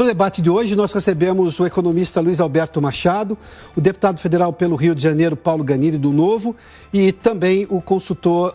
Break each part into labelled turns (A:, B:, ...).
A: Para o debate de hoje, nós recebemos o economista Luiz Alberto Machado, o deputado federal pelo Rio de Janeiro, Paulo Ganiri, do Novo, e também o consultor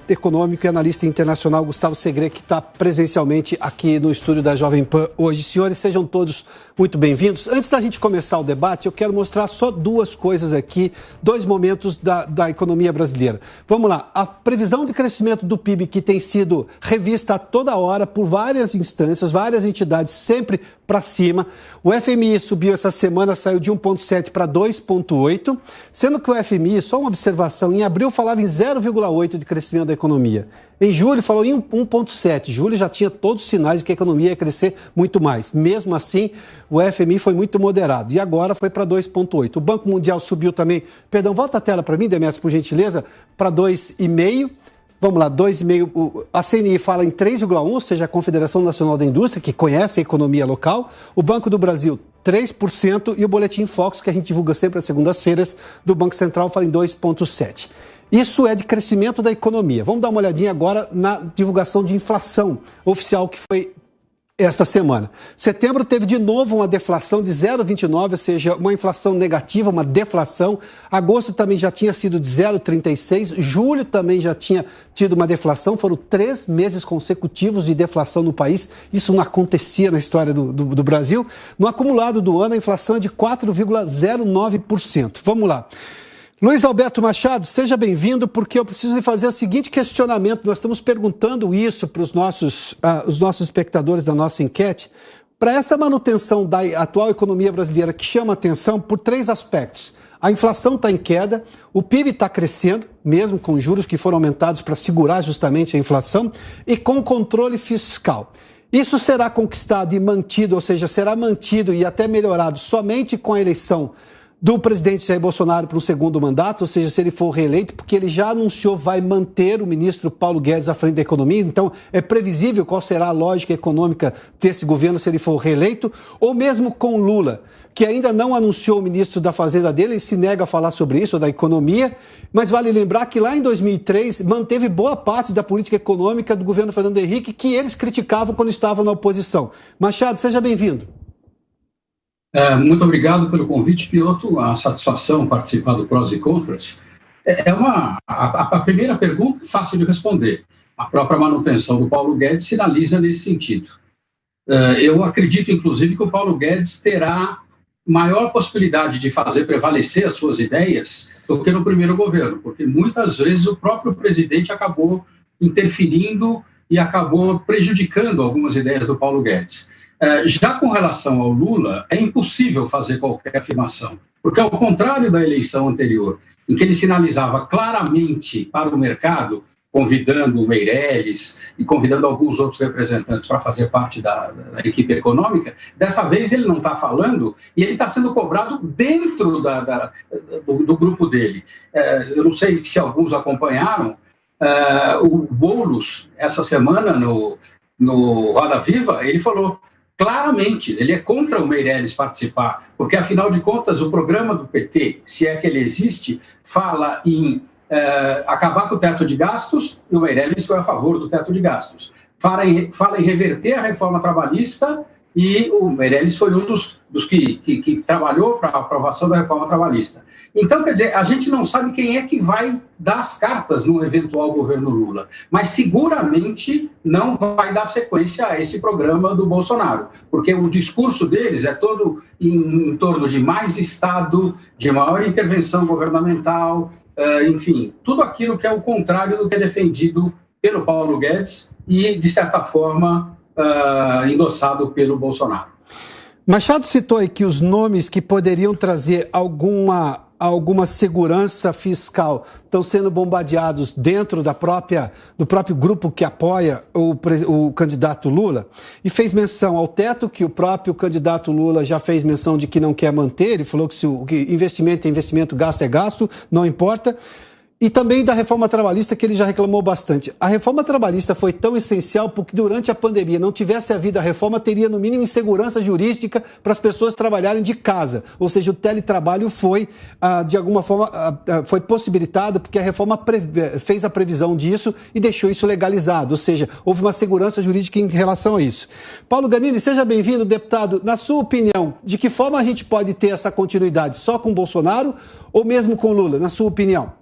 A: econômico e analista internacional, Gustavo Segre, que está presencialmente aqui no estúdio da Jovem Pan hoje. Senhores, sejam todos muito bem-vindos. Antes da gente começar o debate, eu quero mostrar só duas coisas aqui, dois momentos da economia brasileira. Vamos lá, a previsão de crescimento do PIB, que tem sido revista a toda hora por várias instâncias, várias entidades, sempre para cima. O FMI subiu essa semana, saiu de 1,7 para 2,8, sendo que o FMI, só uma observação, em abril falava em 0,8 de crescimento da economia. Em julho falou em 1,7. Julho já tinha todos os sinais de que a economia ia crescer muito mais. Mesmo assim, o FMI foi muito moderado e agora foi para 2,8. O Banco Mundial subiu também, perdão, volta a tela para mim, Demetrios, por gentileza, para 2,5. Vamos lá, 2,5. A CNI fala em 3,1, ou seja, a Confederação Nacional da Indústria, que conhece a economia local. O Banco do Brasil, 3%. E o Boletim Focus, que a gente divulga sempre às segundas-feiras, do Banco Central, fala em 2,7%. Isso é de crescimento da economia. Vamos dar uma olhadinha agora na divulgação de inflação oficial que foi esta semana. Setembro teve de novo uma deflação de 0,29, ou seja, uma inflação negativa, uma deflação. Agosto também já tinha sido de 0,36. Julho também já tinha tido uma deflação. Foram 3 meses consecutivos de deflação no país. Isso não acontecia na história do Brasil. No acumulado do ano, a inflação é de 4,09%. Vamos lá. Luiz Alberto Machado, seja bem-vindo, porque eu preciso lhe fazer o seguinte questionamento. Nós estamos perguntando isso para os nossos espectadores da nossa enquete. Para essa manutenção da atual economia brasileira, que chama atenção por 3 aspectos. A inflação está em queda, o PIB está crescendo, mesmo com juros que foram aumentados para segurar justamente a inflação, e com controle fiscal. Isso será conquistado e mantido, ou seja, será mantido e até melhorado somente com a eleição do presidente Jair Bolsonaro para um segundo mandato, ou seja, se ele for reeleito, porque ele já anunciou vai manter o ministro Paulo Guedes à frente da economia, então é previsível qual será a lógica econômica desse governo se ele for reeleito, ou mesmo com Lula, que ainda não anunciou o ministro da Fazenda dele, ele se nega a falar sobre isso, da economia, mas vale lembrar que lá em 2003 manteve boa parte da política econômica do governo Fernando Henrique, que eles criticavam quando estavam na oposição. Machado, seja bem-vindo.
B: Muito obrigado pelo convite, Piotr. A satisfação participar do Prós e Contras. A primeira pergunta é fácil de responder. A própria manutenção do Paulo Guedes sinaliza nesse sentido. Eu acredito, inclusive, que o Paulo Guedes terá maior possibilidade de fazer prevalecer as suas ideias do que no primeiro governo, porque muitas vezes o próprio presidente acabou interferindo e acabou prejudicando algumas ideias do Paulo Guedes. Já com relação ao Lula, é impossível fazer qualquer afirmação, porque ao contrário da eleição anterior, em que ele sinalizava claramente para o mercado, convidando o Meirelles e convidando alguns outros representantes para fazer parte da equipe econômica, dessa vez ele não está falando e ele está sendo cobrado dentro do grupo dele. Eu não sei se alguns acompanharam, o Boulos, essa semana no Roda Viva, ele falou claramente, ele é contra o Meirelles participar, porque, afinal de contas, o programa do PT, se é que ele existe, fala em acabar com o teto de gastos, e o Meirelles foi a favor do teto de gastos. Fala em reverter a reforma trabalhista, e o Meirelles foi um dos que trabalhou para a aprovação da reforma trabalhista. Então, quer dizer, a gente não sabe quem é que vai dar as cartas no eventual governo Lula, mas seguramente não vai dar sequência a esse programa do Bolsonaro, porque o discurso deles é todo em torno de mais Estado, de maior intervenção governamental, enfim, tudo aquilo que é o contrário do que é defendido pelo Paulo Guedes e, de certa forma, endossado pelo Bolsonaro.
A: Machado citou aqui os nomes que poderiam trazer alguma segurança fiscal, estão sendo bombardeados dentro do próprio grupo que apoia o candidato Lula, e fez menção ao teto, que o próprio candidato Lula já fez menção de que não quer manter. Ele falou que se o investimento é investimento, gasto é gasto, não importa. E também da reforma trabalhista, que ele já reclamou bastante. A reforma trabalhista foi tão essencial porque durante a pandemia não tivesse havido a reforma, teria no mínimo insegurança jurídica para as pessoas trabalharem de casa. Ou seja, o teletrabalho foi, de alguma forma, foi possibilitado porque a reforma fez a previsão disso e deixou isso legalizado. Ou seja, houve uma segurança jurídica em relação a isso. Paulo Ganini, seja bem-vindo, deputado. Na sua opinião, de que forma a gente pode ter essa continuidade? Só com Bolsonaro ou mesmo com Lula, na sua opinião?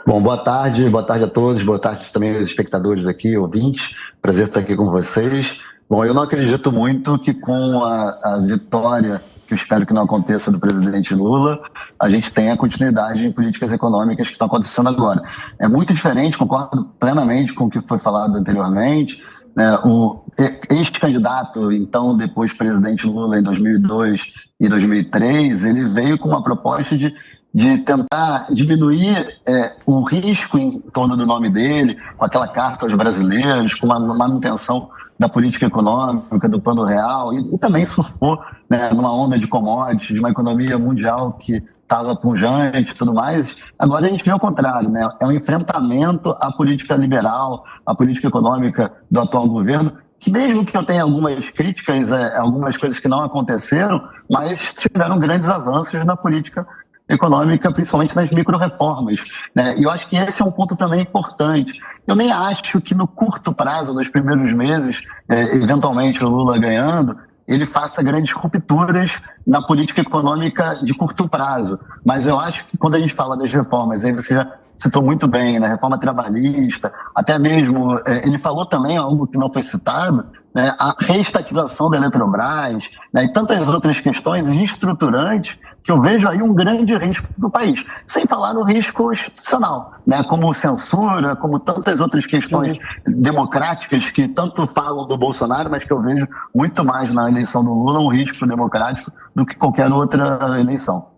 C: Bom, boa tarde a todos, boa tarde também aos espectadores aqui, ouvintes, prazer estar aqui com vocês. Bom, eu não acredito muito que com a vitória, que eu espero que não aconteça, do presidente Lula, a gente tenha continuidade em políticas econômicas que estão acontecendo agora. É muito diferente, concordo plenamente com o que foi falado anteriormente, né? O ex-candidato, então depois presidente Lula em 2002 e 2003, ele veio com uma proposta de tentar diminuir o risco em torno do nome dele, com aquela carta aos brasileiros, com a manutenção da política econômica, do plano real, e também surfou, né, numa onda de commodities, de uma economia mundial que estava pujante e tudo mais. Agora a gente vê o contrário, né? É um enfrentamento à política liberal, à política econômica do atual governo, que mesmo que eu tenha algumas críticas, algumas coisas que não aconteceram, mas tiveram grandes avanços na política econômica, principalmente nas micro-reformas, né? E eu acho que esse é um ponto também importante. Eu nem acho que no curto prazo, nos primeiros meses, eventualmente o Lula ganhando, ele faça grandes rupturas na política econômica de curto prazo. Mas eu acho que quando a gente fala das reformas, aí você já citou muito bem, na reforma trabalhista, até mesmo, ele falou também algo que não foi citado, né, a reestatização da Eletrobras, né, e tantas outras questões estruturantes que eu vejo aí um grande risco para o país. Sem falar no risco institucional, né, como censura, como tantas outras questões democráticas que tanto falam do Bolsonaro, mas que eu vejo muito mais na eleição do Lula um risco democrático do que qualquer outra eleição.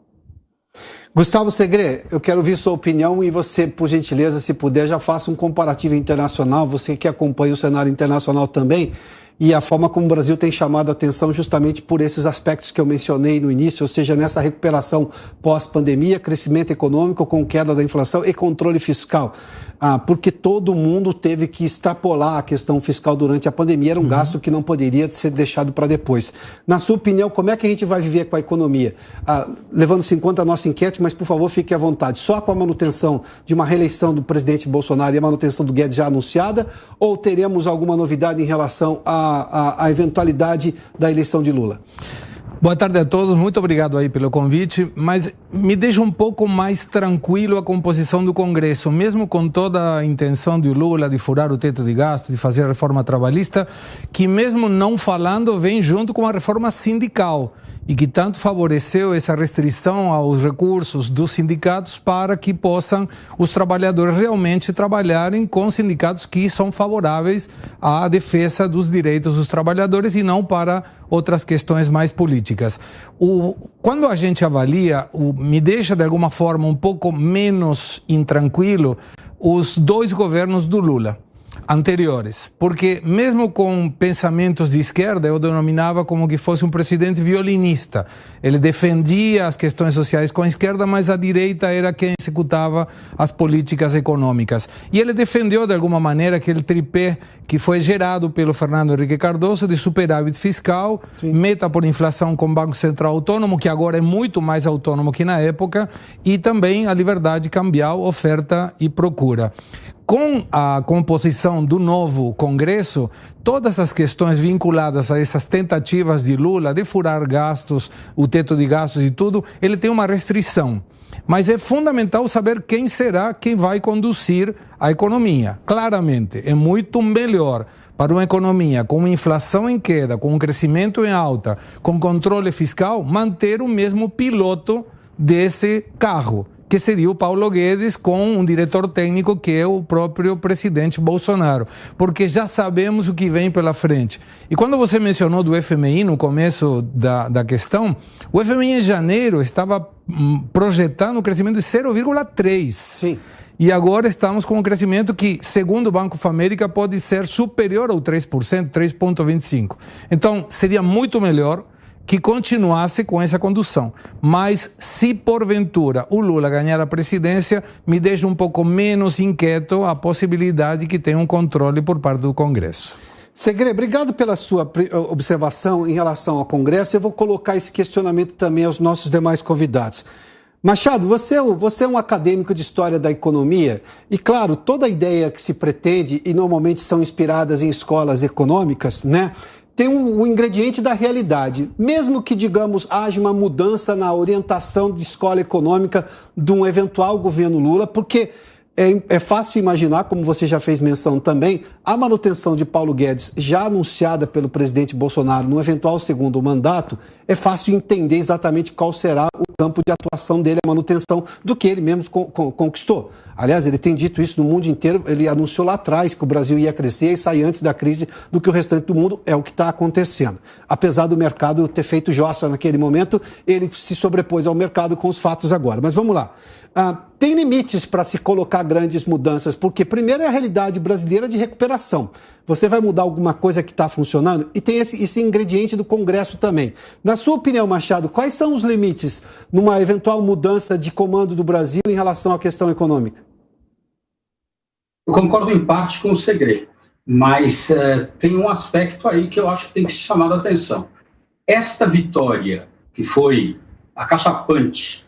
A: Gustavo Segré, eu quero ouvir sua opinião e você, por gentileza, se puder, já faça um comparativo internacional, você que acompanha o cenário internacional também, e a forma como o Brasil tem chamado a atenção justamente por esses aspectos que eu mencionei no início, ou seja, nessa recuperação pós-pandemia, crescimento econômico com queda da inflação e controle fiscal. Porque todo mundo teve que extrapolar a questão fiscal durante a pandemia, era um gasto que não poderia ser deixado para depois. Na sua opinião, como é que a gente vai viver com a economia? Levando-se em conta a nossa enquete, mas por favor fique à vontade, só com a manutenção de uma reeleição do presidente Bolsonaro e a manutenção do Guedes já anunciada, ou teremos alguma novidade em relação à eventualidade da eleição de Lula?
D: Boa tarde a todos, muito obrigado aí pelo convite, mas me deixa um pouco mais tranquilo a composição do Congresso, mesmo com toda a intenção de Lula de furar o teto de gasto, de fazer a reforma trabalhista, que mesmo não falando vem junto com a reforma sindical e que tanto favoreceu essa restrição aos recursos dos sindicatos para que possam os trabalhadores realmente trabalharem com sindicatos que são favoráveis à defesa dos direitos dos trabalhadores e não para outras questões mais políticas. Quando a gente avalia, me deixa de alguma forma um pouco menos intranquilo os dois governos do Lula anteriores, porque mesmo com pensamentos de esquerda, eu denominava como que fosse um presidente violinista. Ele defendia as questões sociais com a esquerda, mas a direita era quem executava as políticas econômicas. E ele defendeu de alguma maneira aquele tripé que foi gerado pelo Fernando Henrique Cardoso de superávit fiscal, sim, meta por inflação com Banco Central autônomo, que agora é muito mais autônomo que na época, e também a liberdade cambial, oferta e procura. Com a composição do novo Congresso, todas as questões vinculadas a essas tentativas de Lula de furar gastos, o teto de gastos e tudo, ele tem uma restrição. Mas é fundamental saber quem será quem vai conduzir a economia. Claramente, é muito melhor para uma economia com uma inflação em queda, com um crescimento em alta, com controle fiscal, manter o mesmo piloto desse carro, que seria o Paulo Guedes, com um diretor técnico que é o próprio presidente Bolsonaro, porque já sabemos o que vem pela frente. E quando você mencionou do FMI no começo da questão, o FMI em janeiro estava projetando um crescimento de 0,3%.
A: Sim.
D: E agora estamos com um crescimento que, segundo o Banco of America, pode ser superior ao 3%, 3,25%. Então, seria muito melhor que continuasse com essa condução. Mas se porventura o Lula ganhar a presidência, me deixa um pouco menos inquieto a possibilidade que tenha um controle por parte do Congresso.
A: Segre, obrigado pela sua observação em relação ao Congresso. Eu vou colocar esse questionamento também aos nossos demais convidados. Machado, você é um acadêmico de história da economia e, claro, toda ideia que se pretende, e normalmente são inspiradas em escolas econômicas, né, tem um ingrediente da realidade. Mesmo que, digamos, haja uma mudança na orientação de escola econômica de um eventual governo Lula, porque é fácil imaginar, como você já fez menção também, a manutenção de Paulo Guedes, já anunciada pelo presidente Bolsonaro no eventual segundo mandato, é fácil entender exatamente qual será o campo de atuação dele, a manutenção do que ele mesmo conquistou. Aliás, ele tem dito isso no mundo inteiro, ele anunciou lá atrás que o Brasil ia crescer e sair antes da crise do que o restante do mundo, é o que está acontecendo. Apesar do mercado ter feito jossa naquele momento, ele se sobrepôs ao mercado com os fatos agora. Mas vamos lá. Tem limites para se colocar grandes mudanças, porque primeiro é a realidade brasileira de recuperação. Você vai mudar alguma coisa que está funcionando e tem esse ingrediente do Congresso também. Na sua opinião, Machado, quais são os limites numa eventual mudança de comando do Brasil em relação à questão econômica?
B: Eu concordo em parte com o Segre, mas tem um aspecto aí que eu acho que tem que ser chamado a atenção. Esta vitória, que foi acachapante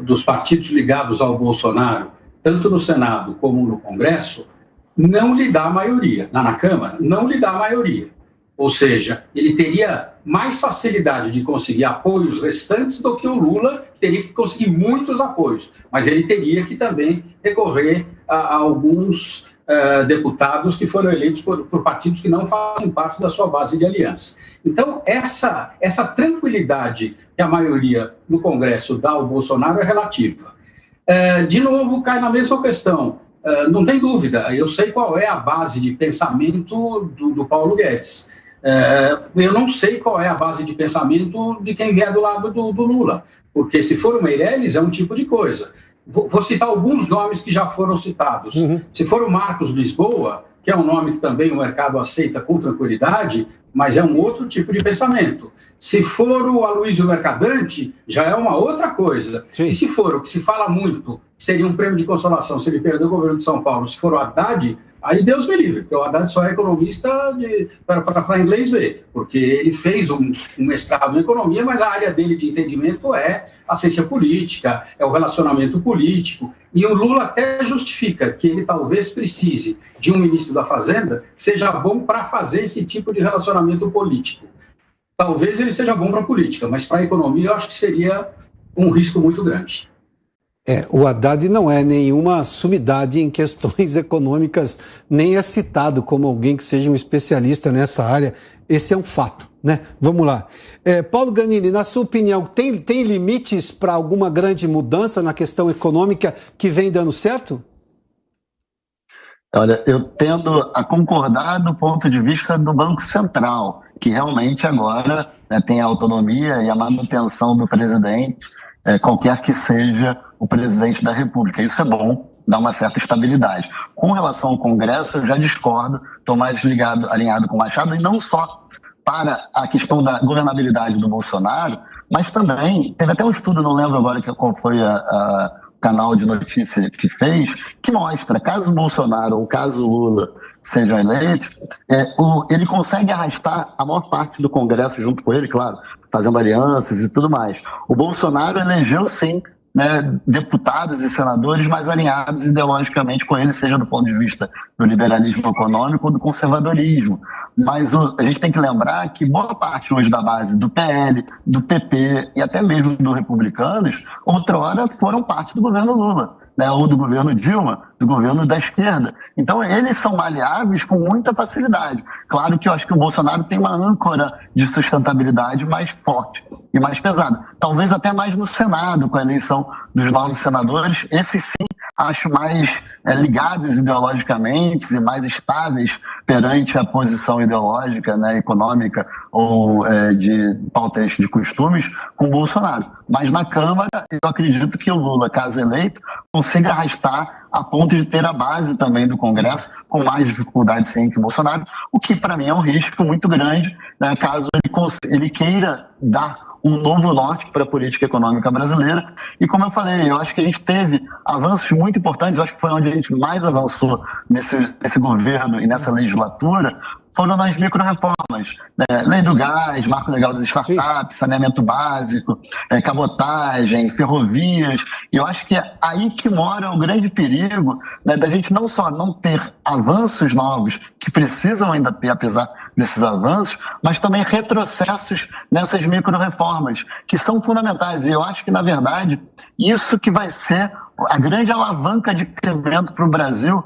B: dos partidos ligados ao Bolsonaro, tanto no Senado como no Congresso, não lhe dá maioria. Na Câmara, não lhe dá maioria. Ou seja, ele teria mais facilidade de conseguir apoios restantes do que o Lula, que teria que conseguir muitos apoios. Mas ele teria que também recorrer a alguns deputados que foram eleitos por partidos que não fazem parte da sua base de aliança. Então, essa tranquilidade que a maioria no Congresso dá ao Bolsonaro é relativa. De novo, cai na mesma questão. Não tem dúvida, eu sei qual é a base de pensamento do Paulo Guedes. Eu não sei qual é a base de pensamento de quem vier do lado do Lula, porque se for o Meirelles é um tipo de coisa. Vou citar alguns nomes que já foram citados. Se for o Marcos Lisboa, que é um nome que também o mercado aceita com tranquilidade, mas é um outro tipo de pensamento. Se for o Aloysio Mercadante, já é uma outra coisa. Sim. E se for o que se fala muito, seria um prêmio de consolação se ele perder o governo de São Paulo, se for o Haddad, aí Deus me livre, porque o Haddad só é economista para inglês ver, porque ele fez um mestrado em economia, mas a área dele de entendimento é a ciência política, é o relacionamento político, e o Lula até justifica que ele talvez precise de um ministro da Fazenda que seja bom para fazer esse tipo de relacionamento político. Talvez ele seja bom para a política, mas para a economia eu acho que seria um risco muito grande.
A: O Haddad não é nenhuma sumidade em questões econômicas, nem é citado como alguém que seja um especialista nessa área. Esse é um fato, né? Vamos lá. Paulo Ganini, na sua opinião, tem limites para alguma grande mudança na questão econômica que vem dando certo?
C: Olha, eu tendo a concordar do ponto de vista do Banco Central, que realmente agora tem a autonomia e a manutenção do presidente, qualquer que seja o presidente da República. Isso é bom, dá uma certa estabilidade. Com relação ao Congresso, eu já discordo, estou mais alinhado com o Machado, e não só para a questão da governabilidade do Bolsonaro, mas também, teve até um estudo, não lembro agora qual foi o canal de notícia que fez, que mostra, caso o Bolsonaro ou caso o Lula sejam eleitos, ele consegue arrastar a maior parte do Congresso junto com ele, claro, fazendo alianças e tudo mais. O Bolsonaro elegeu, sim, deputados e senadores mais alinhados ideologicamente com ele, seja do ponto de vista do liberalismo econômico ou do conservadorismo. Mas a gente tem que lembrar que boa parte hoje da base do PL, do PP e até mesmo dos republicanos, outrora foram parte do governo Lula, ou do governo Dilma, do governo da esquerda. Então, eles são maleáveis com muita facilidade. Claro que eu acho que o Bolsonaro tem uma âncora de sustentabilidade mais forte e mais pesada. Talvez até mais no Senado, com a eleição dos novos senadores. Esses sim acho, mais ligados ideologicamente e mais estáveis perante a posição ideológica, né, econômica ou de pautas de costumes com o Bolsonaro. Mas na Câmara, eu acredito que o Lula, caso eleito, consiga arrastar a ponto de ter a base também do Congresso, com mais dificuldade sim que o Bolsonaro, o que para mim é um risco muito grande, né, caso ele queira dar um novo norte para a política econômica brasileira. E como eu falei, eu acho que a gente teve avanços muito importantes, eu acho que foi onde a gente mais avançou nesse governo e nessa legislatura, foram nas micro-reformas, né? Lei do gás, marco legal das startups, saneamento básico, cabotagem, ferrovias. E eu acho que é aí que mora o grande perigo, né, da gente não só não ter avanços novos, que precisam ainda ter, apesar desses avanços, mas também retrocessos nessas micro-reformas, que são fundamentais. E eu acho que, na verdade, isso que vai ser a grande alavanca de crescimento para o Brasil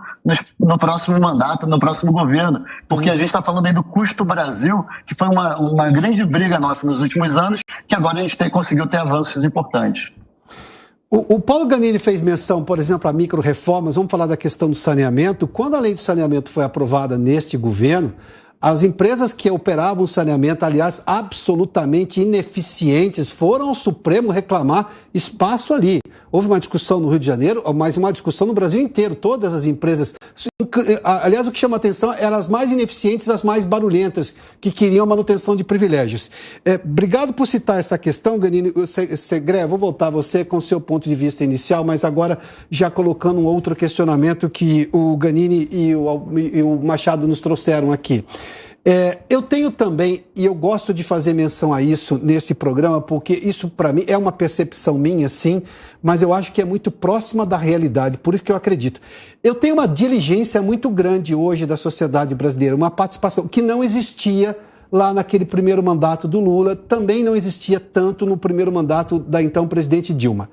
C: no próximo mandato, no próximo governo, porque a gente está falando aí do custo Brasil, que foi uma grande briga nossa nos últimos anos, que agora a gente conseguiu ter avanços importantes.
A: O Paulo Ganini fez menção, por exemplo, a micro-reformas. Vamos falar da questão do saneamento. Quando a lei do saneamento foi aprovada neste governo, as empresas que operavam o saneamento, aliás, absolutamente ineficientes, foram ao Supremo reclamar espaço ali. Houve uma discussão no Rio de Janeiro, mas uma discussão no Brasil inteiro. Todas as empresas... Aliás, o que chama atenção eram as mais ineficientes, as mais barulhentas, que queriam a manutenção de privilégios. Obrigado por citar essa questão, Ganini. Segré, vou voltar a você com o seu ponto de vista inicial, mas agora já colocando um outro questionamento que o Ganini e o Machado nos trouxeram aqui. Eu tenho também, e eu gosto de fazer menção a isso nesse programa, porque isso para mim é uma percepção minha, sim, mas eu acho que é muito próxima da realidade, por isso que eu acredito. Eu tenho uma diligência muito grande hoje da sociedade brasileira, uma participação que não existia lá naquele primeiro mandato do Lula, também não existia tanto no primeiro mandato da então presidente Dilma.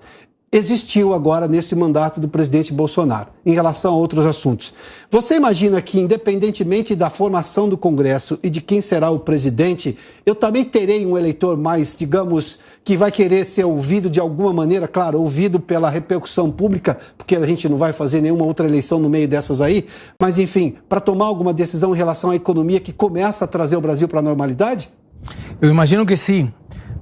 A: Existiu agora nesse mandato do presidente Bolsonaro, em relação a outros assuntos. Você imagina que, independentemente da formação do Congresso e de quem será o presidente, eu também terei um eleitor mais, digamos, que vai querer ser ouvido de alguma maneira, claro, ouvido pela repercussão pública, porque a gente não vai fazer nenhuma outra eleição no meio dessas aí, mas, enfim, para tomar alguma decisão em relação à economia que começa a trazer o Brasil para a normalidade?
D: Eu imagino que sim.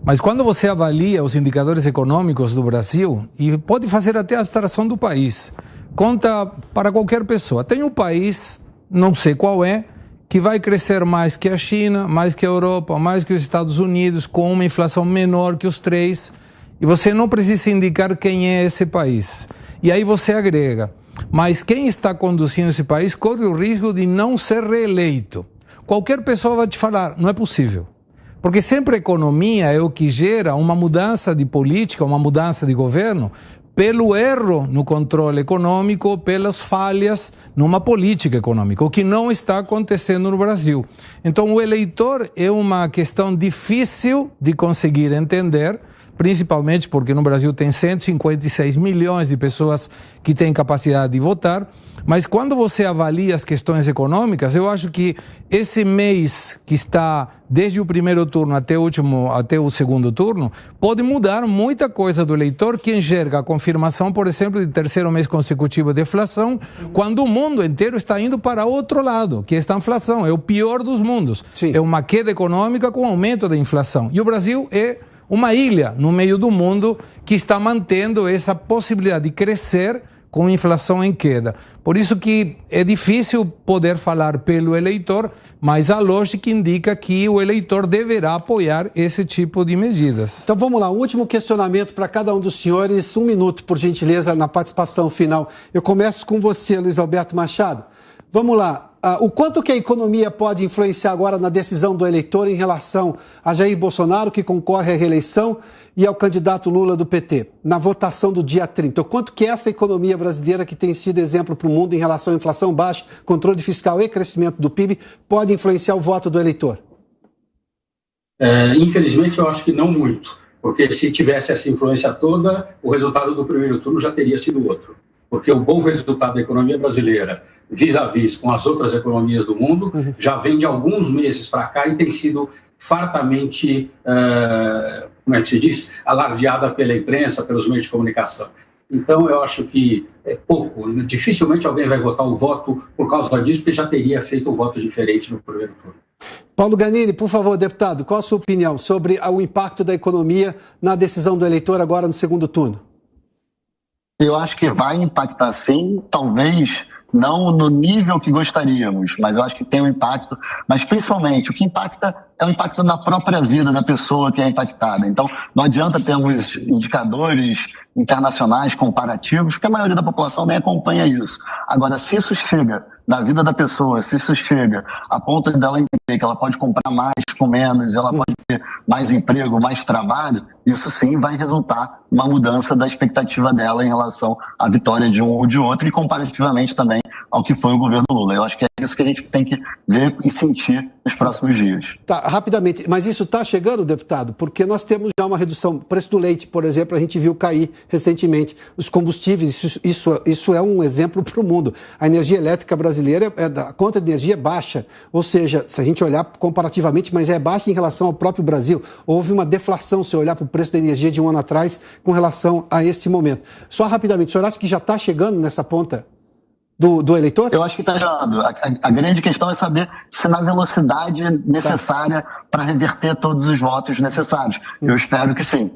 D: Mas quando você avalia os indicadores econômicos do Brasil, e pode fazer até a abstração do país, conta para qualquer pessoa. Tem um país, não sei qual é, que vai crescer mais que a China, mais que a Europa, mais que os Estados Unidos, com uma inflação menor que os três, e você não precisa indicar quem é esse país. E aí você agrega, mas quem está conduzindo esse país corre o risco de não ser reeleito. Qualquer pessoa vai te falar, não é possível. Porque sempre a economia é o que gera uma mudança de política, uma mudança de governo, pelo erro no controle econômico, pelas falhas numa política econômica, o que não está acontecendo no Brasil. Então, o eleitor é uma questão difícil de conseguir entender, principalmente porque no Brasil tem 156 milhões de pessoas que têm capacidade de votar, mas quando você avalia as questões econômicas, eu acho que esse mês que está desde o primeiro turno até o segundo turno, pode mudar muita coisa do eleitor que enxerga a confirmação, por exemplo, de terceiro mês consecutivo de inflação, quando o mundo inteiro está indo para outro lado, que esta inflação é o pior dos mundos. Sim. É uma queda econômica com aumento da inflação. E o Brasil é uma ilha no meio do mundo que está mantendo essa possibilidade de crescer com inflação em queda. Por isso que é difícil poder falar pelo eleitor, mas a lógica indica que o eleitor deverá apoiar esse tipo de medidas.
A: Então vamos lá, um último questionamento para cada um dos senhores, 1 minuto, por gentileza, na participação final. Eu começo com você, Luiz Alberto Machado. Vamos lá. O quanto que a economia pode influenciar agora na decisão do eleitor em relação a Jair Bolsonaro, que concorre à reeleição, e ao candidato Lula do PT, na votação do dia 30? O quanto que essa economia brasileira, que tem sido exemplo para o mundo em relação à inflação baixa, controle fiscal e crescimento do PIB, pode influenciar o voto do eleitor?
B: Infelizmente, eu acho que não muito, porque se tivesse essa influência toda, o resultado do primeiro turno já teria sido outro. Porque o bom resultado da economia brasileira, vis-à-vis com as outras economias do mundo, já vem de alguns meses para cá e tem sido fartamente, como é que se diz, alardeada pela imprensa, pelos meios de comunicação. Então, eu acho que é pouco. Dificilmente alguém vai votar o voto por causa disso, porque já teria feito um voto diferente no primeiro turno.
A: Paulo Ganini, por favor, deputado, qual a sua opinião sobre o impacto da economia na decisão do eleitor agora no segundo turno?
C: Eu acho que vai impactar sim, talvez não no nível que gostaríamos, mas eu acho que tem um impacto. Mas principalmente, o que impacta é o impacto na própria vida da pessoa que é impactada. Então, não adianta termos indicadores internacionais comparativos, porque a maioria da população nem acompanha isso. Agora, se isso chega na vida da pessoa, se isso chega a ponto dela entender que ela pode comprar mais com menos, ela pode ter mais emprego, mais trabalho, isso sim vai resultar uma mudança da expectativa dela em relação à vitória de um ou de outro e comparativamente também ao que foi o governo Lula. Eu acho que é isso que a gente tem que ver e sentir nos próximos dias.
A: Tá, rapidamente, mas isso está chegando, deputado? Porque nós temos já uma redução. O preço do leite, por exemplo, a gente viu cair recentemente. Os combustíveis, isso é um exemplo para o mundo. A energia elétrica brasileira, a conta de energia é baixa. Ou seja, se a gente olhar comparativamente, mas é baixa em relação ao próprio Brasil. Houve uma deflação, se olhar para o preço da energia de um ano atrás, com relação a este momento. Só rapidamente, o senhor acha que já está chegando nessa ponta do eleitor?
C: Eu acho que está chegando. A grande questão é saber se na velocidade necessária para reverter todos os votos necessários. Eu espero que sim.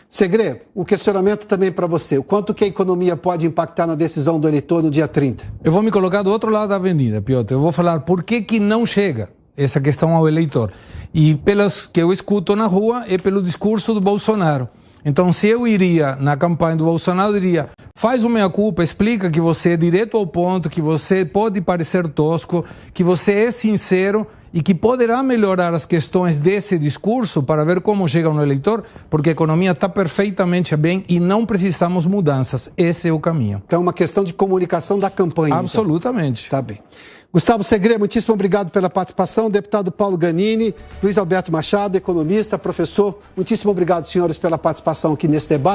A: Segre, o questionamento também para você. O quanto que a economia pode impactar na decisão do eleitor no dia 30?
D: Eu vou me colocar do outro lado da avenida, Piotr. Eu vou falar por que não chega essa questão ao eleitor. E pelas que eu escuto na rua é pelo discurso do Bolsonaro. Então, se eu iria na campanha do Bolsonaro, eu diria: faz o meia-culpa, explica que você é direto ao ponto, que você pode parecer tosco, que você é sincero e que poderá melhorar as questões desse discurso para ver como chega no eleitor, porque a economia está perfeitamente bem e não precisamos mudanças. Esse é o caminho.
A: Então, é uma questão de comunicação da campanha.
D: Absolutamente.
A: Então. Tá bem. Gustavo Segre, muitíssimo obrigado pela participação. Deputado Paulo Ganini, Luiz Alberto Machado, economista, professor, muitíssimo obrigado, senhores, pela participação aqui nesse debate.